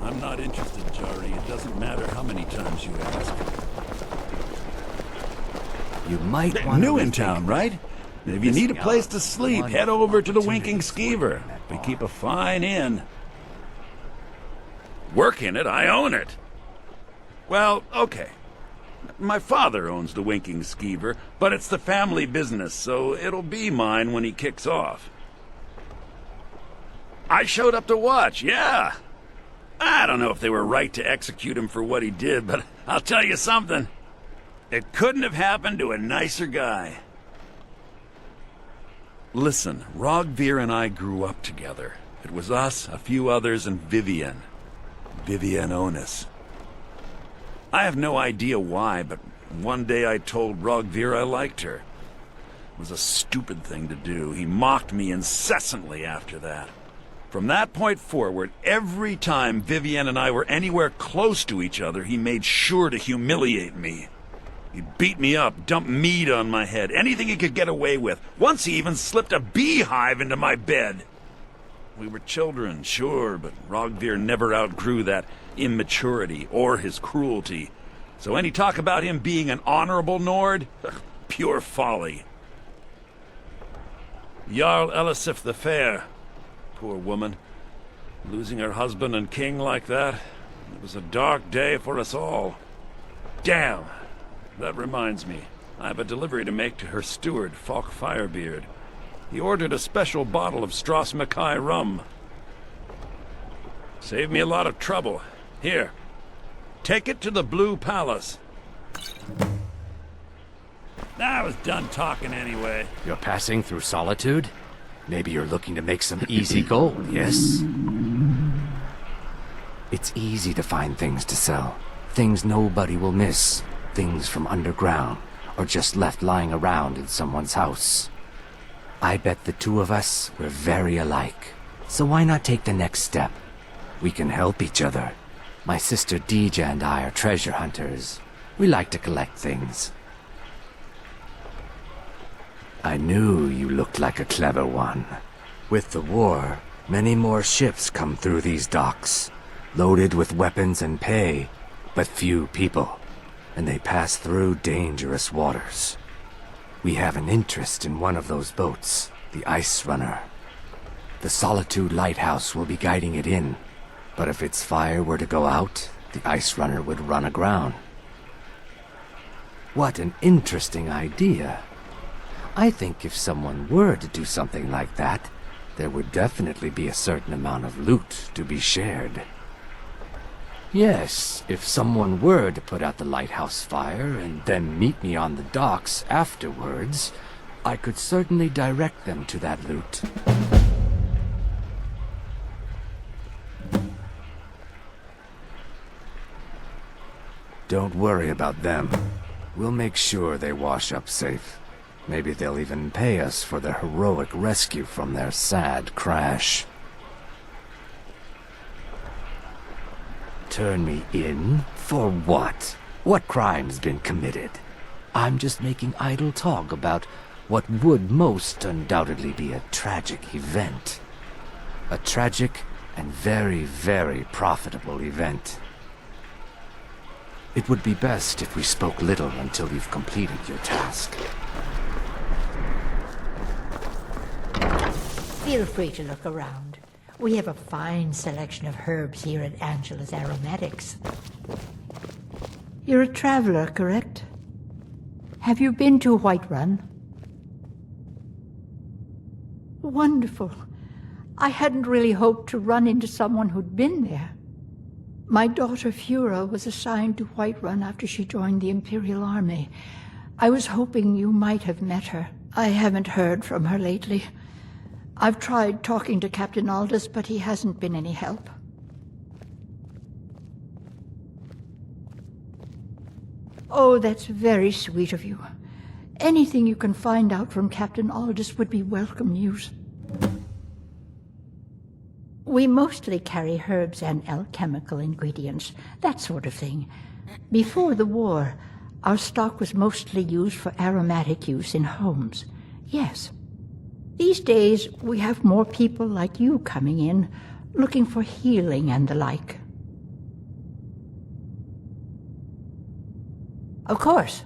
I'm not interested, Jari. It doesn't matter how many times you ask. You might want New in town, right? If you need a place to sleep, head over to the Winking Skeever. We keep a fine inn. Work in it, I own it. Well, okay. My father owns the Winking Skeever, but it's the family business, so it'll be mine when he kicks off. I showed up to watch, yeah. I don't know if they were right to execute him for what he did, but I'll tell you something. It couldn't have happened to a nicer guy. Listen, Rogvir and I grew up together. It was us, a few others, and Vivian. Vivian Onus. I have no idea why, but one day I told Rogvir I liked her. It was a stupid thing to do. He mocked me incessantly after that. From that point forward, every time Vivian and I were anywhere close to each other, he made sure to humiliate me. He'd beat me up, dump meat on my head, anything he could get away with. Once he even slipped a beehive into my bed. We were children, sure, but Rogvir never outgrew that immaturity or his cruelty. So any talk about him being an honorable Nord? Pure folly. Jarl Elisif the Fair. Poor woman. Losing her husband and king like that. It was a dark day for us all. Damn. That reminds me. I have a delivery to make to her steward, Falk Firebeard. He ordered a special bottle of Strass Mackay rum. Saved me a lot of trouble. Here. Take it to the Blue Palace. I was done talking anyway. You're passing through Solitude? Maybe you're looking to make some easy gold, yes? It's easy to find things to sell. Things nobody will miss. Things from underground, or just left lying around in someone's house. I bet the two of us were very alike. So why not take the next step? We can help each other. My sister Dija and I are treasure hunters. We like to collect things. I knew you looked like a clever one. With the war, many more ships come through these docks, loaded with weapons and pay, but few people. And they pass through dangerous waters. We have an interest in one of those boats, the Ice Runner. The Solitude Lighthouse will be guiding it in, but if its fire were to go out, the Ice Runner would run aground. What an interesting idea. I think if someone were to do something like that, there would definitely be a certain amount of loot to be shared. Yes, if someone were to put out the lighthouse fire and then meet me on the docks afterwards, I could certainly direct them to that loot. Don't worry about them. We'll make sure they wash up safe. Maybe they'll even pay us for their heroic rescue from their sad crash. Turn me in? For what? What crime's been committed? I'm just making idle talk about what would most undoubtedly be a tragic event. A tragic and very, very profitable event. It would be best if we spoke little until you've completed your task. Feel free to look around. We have a fine selection of herbs here at Angela's Aromatics. You're a traveler, correct? Have you been to Whiterun? Wonderful. I hadn't really hoped to run into someone who'd been there. My daughter Fura was assigned to Whiterun after she joined the Imperial Army. I was hoping you might have met her. I haven't heard from her lately. I've tried talking to Captain Aldous, but he hasn't been any help. Oh, that's very sweet of you. Anything you can find out from Captain Aldous would be welcome news. We mostly carry herbs and alchemical ingredients, that sort of thing. Before the war, our stock was mostly used for aromatic use in homes. Yes. These days, we have more people like you coming in, looking for healing and the like. Of course.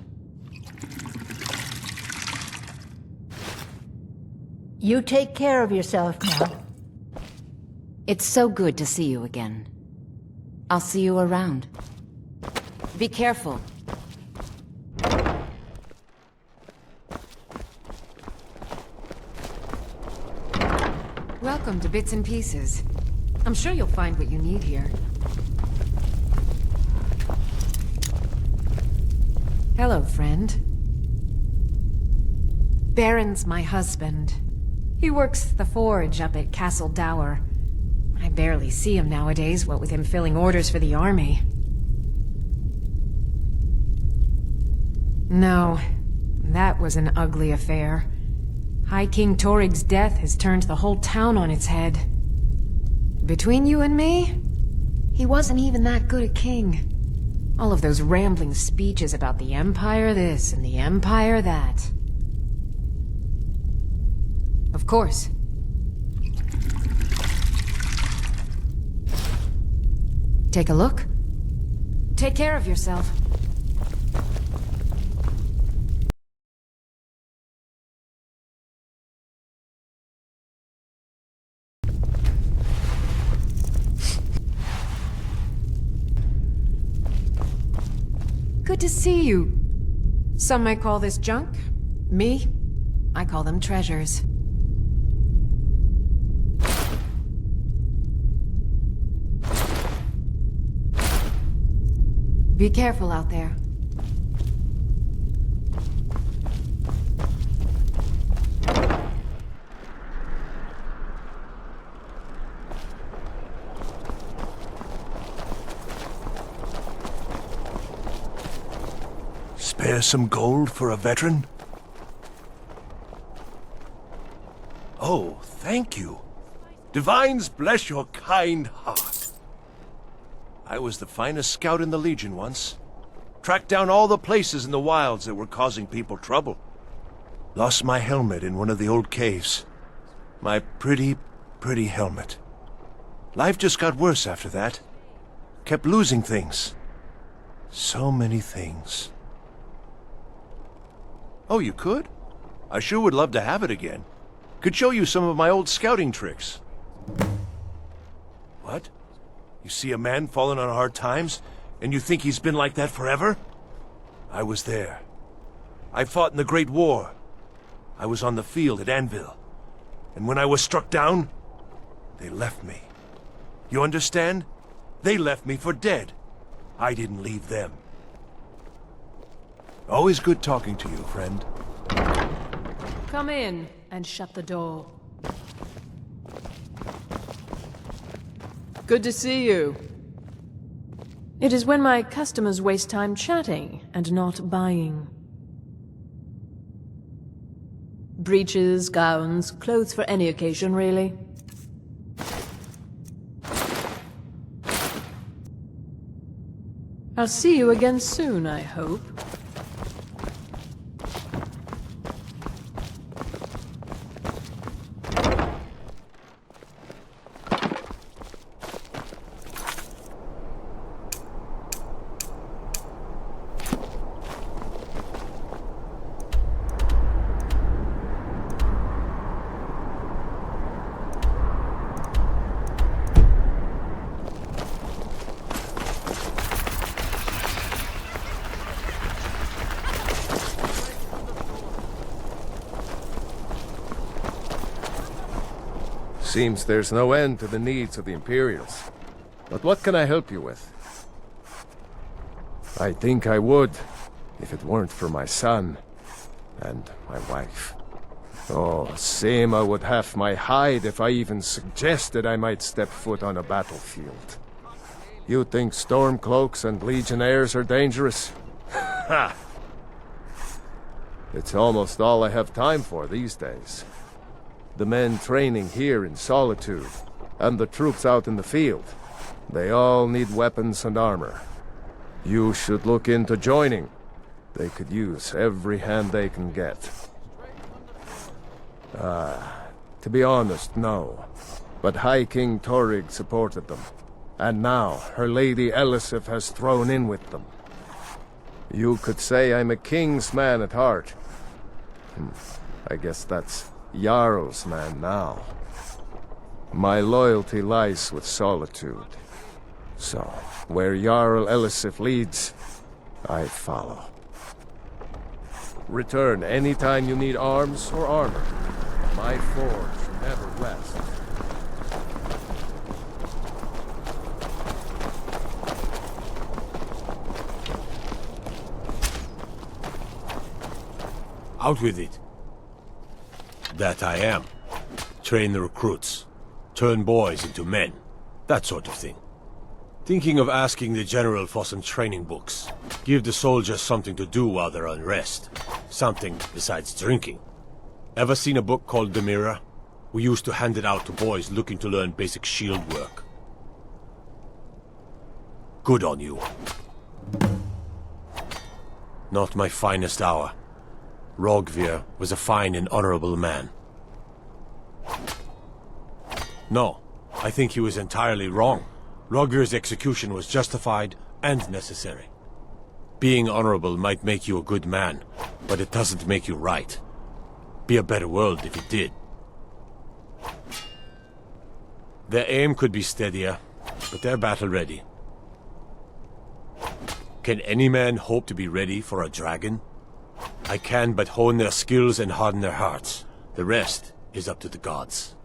You take care of yourself now. It's so good to see you again. I'll see you around. Be careful. Welcome to Bits and Pieces. I'm sure you'll find what you need here. Hello, friend. Baron's my husband. He works the forge up at Castle Dower. I barely see him nowadays, what with him filling orders for the army. No, that was an ugly affair. High King Torig's death has turned the whole town on its head. Between you and me, he wasn't even that good a king. All of those rambling speeches about the Empire this and the Empire that. Of course. Take a look. Take care of yourself. Good to see you. Some might call this junk. Me, I call them treasures. Be careful out there. Spare some gold for a veteran? Oh, thank you. Divines bless your kind heart. I was the finest scout in the Legion once. Tracked down all the places in the wilds that were causing people trouble. Lost my helmet in one of the old caves. My pretty, pretty helmet. Life just got worse after that. Kept losing things. So many things. Oh, you could? I sure would love to have it again. Could show you some of my old scouting tricks. What? You see a man falling on hard times, and you think he's been like that forever? I was there. I fought in the Great War. I was on the field at Anvil. And when I was struck down, they left me. You understand? They left me for dead. I didn't leave them. Always good talking to you, friend. Come in and shut the door. Good to see you. It is when my customers waste time chatting and not buying. Breeches, gowns, clothes for any occasion, really. I'll see you again soon, I hope. Seems there's no end to the needs of the Imperials. But what can I help you with? I think I would, if it weren't for my son and my wife. Oh, Seema would have my hide if I even suggested I might step foot on a battlefield. You think Stormcloaks and Legionnaires are dangerous? Ha! It's almost all I have time for these days. The men training here in Solitude, and the troops out in the field. They all need weapons and armor. You should look into joining. They could use every hand they can get. To be honest, no. But High King Torig supported them. And now, her Lady Elisif has thrown in with them. You could say I'm a king's man at heart. I guess that's Jarl's man now. My loyalty lies with Solitude. So, where Jarl Elisif leads, I follow. Return anytime you need arms or armor. My forge never rests. Out with it. That I am. Train the recruits. Turn boys into men. That sort of thing. Thinking of asking the general for some training books. Give the soldiers something to do while they're on rest. Something besides drinking. Ever seen a book called The Mirror? We used to hand it out to boys looking to learn basic shield work. Good on you. Not my finest hour. Rogvir was a fine and honorable man. No, I think he was entirely wrong. Rogvir's execution was justified and necessary. Being honorable might make you a good man, but it doesn't make you right. Be a better world if it did. Their aim could be steadier, but they're battle-ready. Can any man hope to be ready for a dragon? I can but hone their skills and harden their hearts. The rest is up to the gods.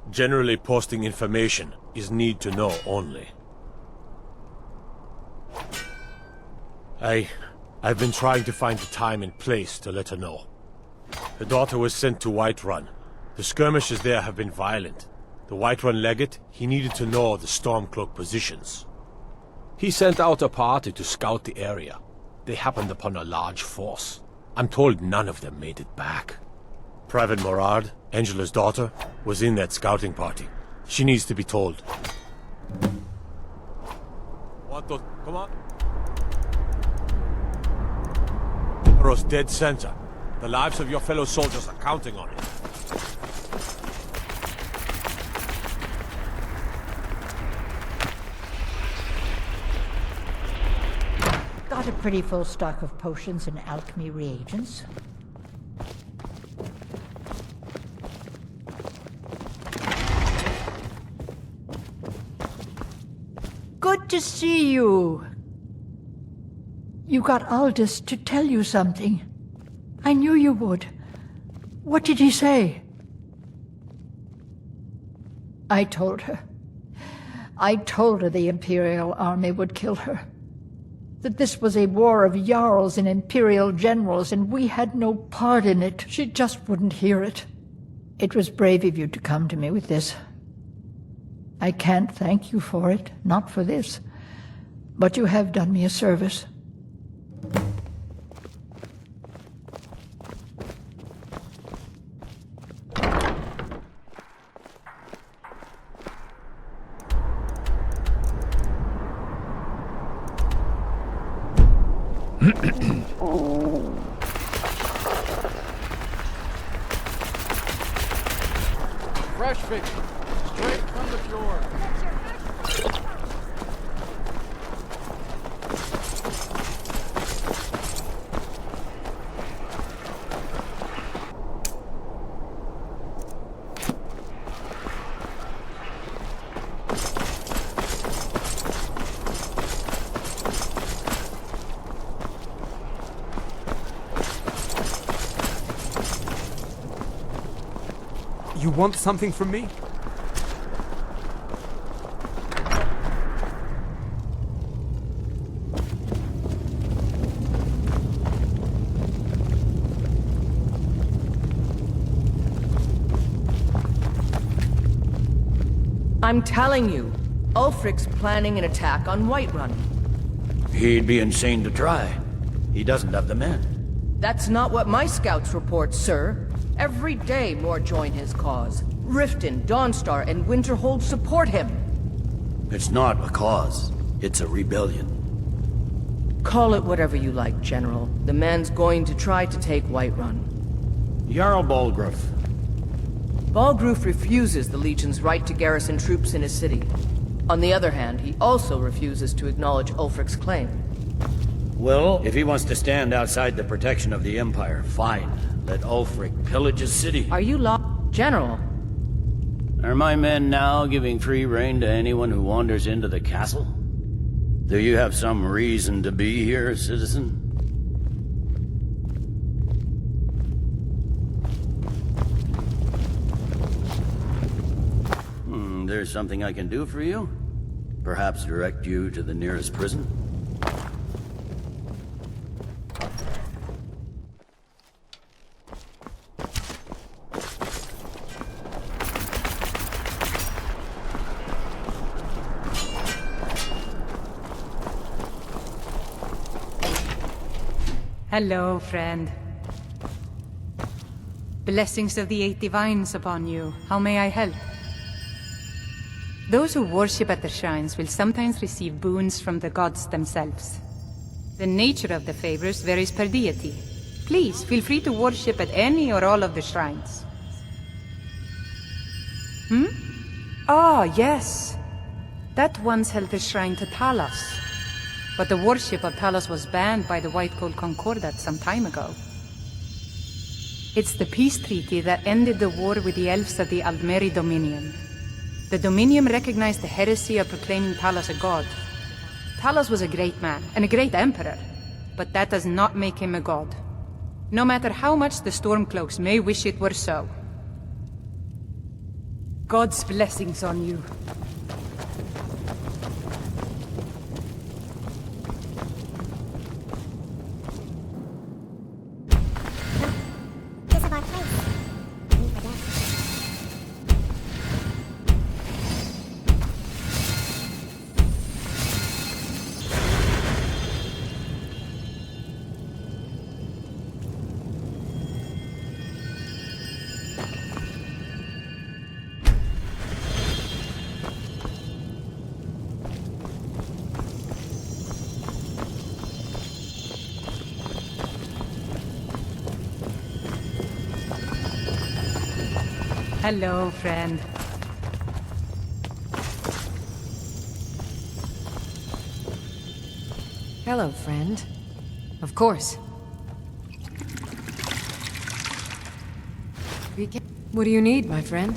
Generally, posting information is need to know only. I've been trying to find the time and place to let her know. Her daughter was sent to Whiterun. The skirmishes there have been violent. The Whiterun legate, he needed to know the Stormcloak positions. He sent out a party to scout the area. They happened upon a large force. I'm told none of them made it back. Private Morard, Angela's daughter, was in that scouting party. She needs to be told. What the... Come on. Rose dead center. The lives of your fellow soldiers are counting on it. Got a pretty full stock of potions and alchemy reagents. Good to see you. You got Aldous to tell you something. I knew you would. What did he say? I told her. I told her the Imperial army would kill her. That this was a war of Jarls and Imperial generals, and we had no part in it. She just wouldn't hear it. It was brave of you to come to me with this. I can't thank you for it, not for this. But you have done me a service. Fresh fish, straight from the fjord. You want something from me? I'm telling you, Ulfric's planning an attack on Whiterun. He'd be insane to try. He doesn't have the men. That's not what my scouts report, sir. Every day more join his cause. Riften, Dawnstar, and Winterhold support him. It's not a cause. It's a rebellion. Call it whatever you like, General. The man's going to try to take Whiterun. Jarl Balgruuf. Balgruuf refuses the Legion's right to garrison troops in his city. On the other hand, he also refuses to acknowledge Ulfric's claim. Well, if he wants to stand outside the protection of the Empire, fine. Let Ulfric pillage his city. Are you General? Are my men now giving free rein to anyone who wanders into the castle? Do you have some reason to be here, citizen? There's something I can do for you? Perhaps direct you to the nearest prison? Hello, friend. Blessings of the Eight Divines upon you. How may I help? Those who worship at the shrines will sometimes receive boons from the gods themselves. The nature of the favors varies per deity. Please, feel free to worship at any or all of the shrines. Ah, yes. That once held the shrine to Talos. But the worship of Talos was banned by the White Gold Concordat some time ago. It's the peace treaty that ended the war with the elves of the Aldmeri Dominion. The Dominion recognized the heresy of proclaiming Talos a god. Talos was a great man, and a great emperor, but that does not make him a god. No matter how much the Stormcloaks may wish it were so. God's blessings on you. Hello, friend. Hello, friend. Of course. What do you need, my friend?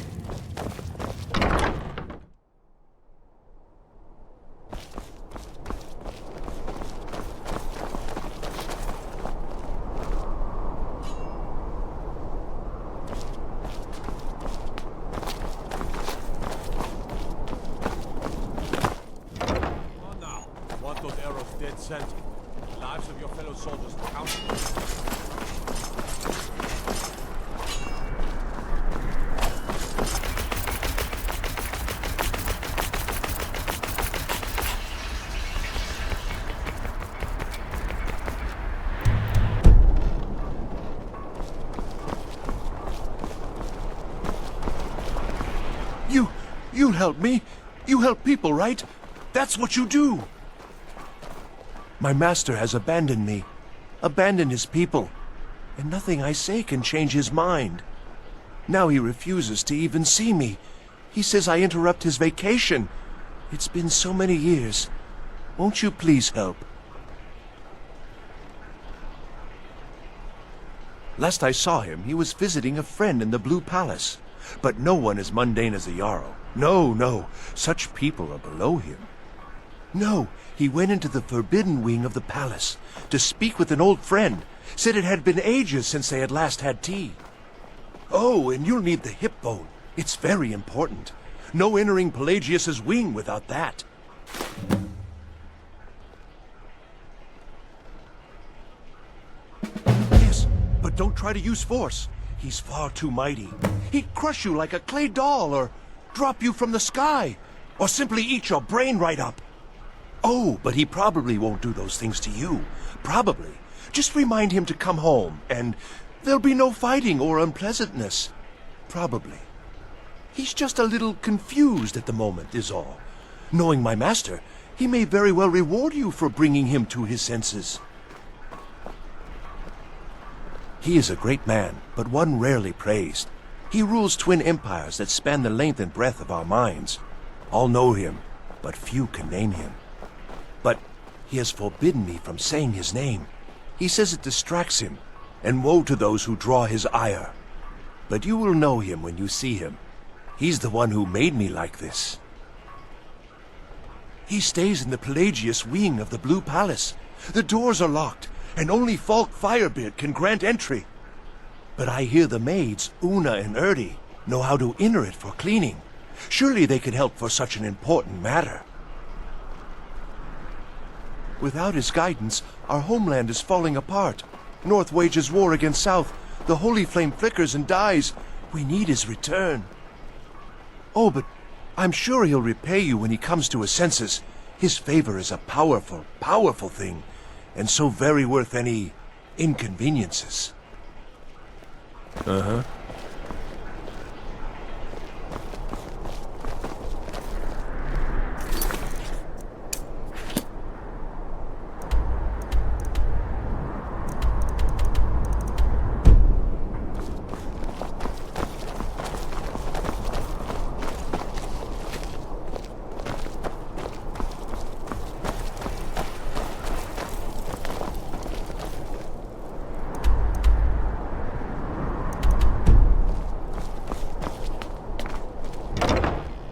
You help me. You help people, right? That's what you do. My master has abandoned me. Abandoned his people. And nothing I say can change his mind. Now he refuses to even see me. He says I interrupt his vacation. It's been so many years. Won't you please help? Last I saw him, he was visiting a friend in the Blue Palace. But no one as mundane as a Jarl. No, no. Such people are below him. No, he went into the forbidden wing of the palace to speak with an old friend. Said it had been ages since they had last had tea. Oh, and you'll need the hip bone. It's very important. No entering Pelagius's wing without that. Yes, but don't try to use force. He's far too mighty. He'd crush you like a clay doll, or drop you from the sky, or simply eat your brain right up. Oh, but he probably won't do those things to you. Probably. Just remind him to come home, and there'll be no fighting or unpleasantness. Probably. He's just a little confused at the moment, is all. Knowing my master, he may very well reward you for bringing him to his senses. He is a great man, but one rarely praised. He rules twin empires that span the length and breadth of our minds. All know him, but few can name him. But He has forbidden me from saying his name. He says it distracts him, and woe to those who draw his ire. But you will know him when you see him. He's the one who made me like this. He stays in the Pelagius wing of the Blue Palace. The doors are locked, and only Falk Firebeard can grant entry. But I hear the maids, Una and Erdi, know how to enter it for cleaning. Surely they could help for such an important matter. Without his guidance, our homeland is falling apart. North wages war against South. The holy flame flickers and dies. We need his return. Oh, but I'm sure he'll repay you when he comes to his senses. His favor is a powerful, powerful thing, and so very worth any inconveniences. Uh-huh.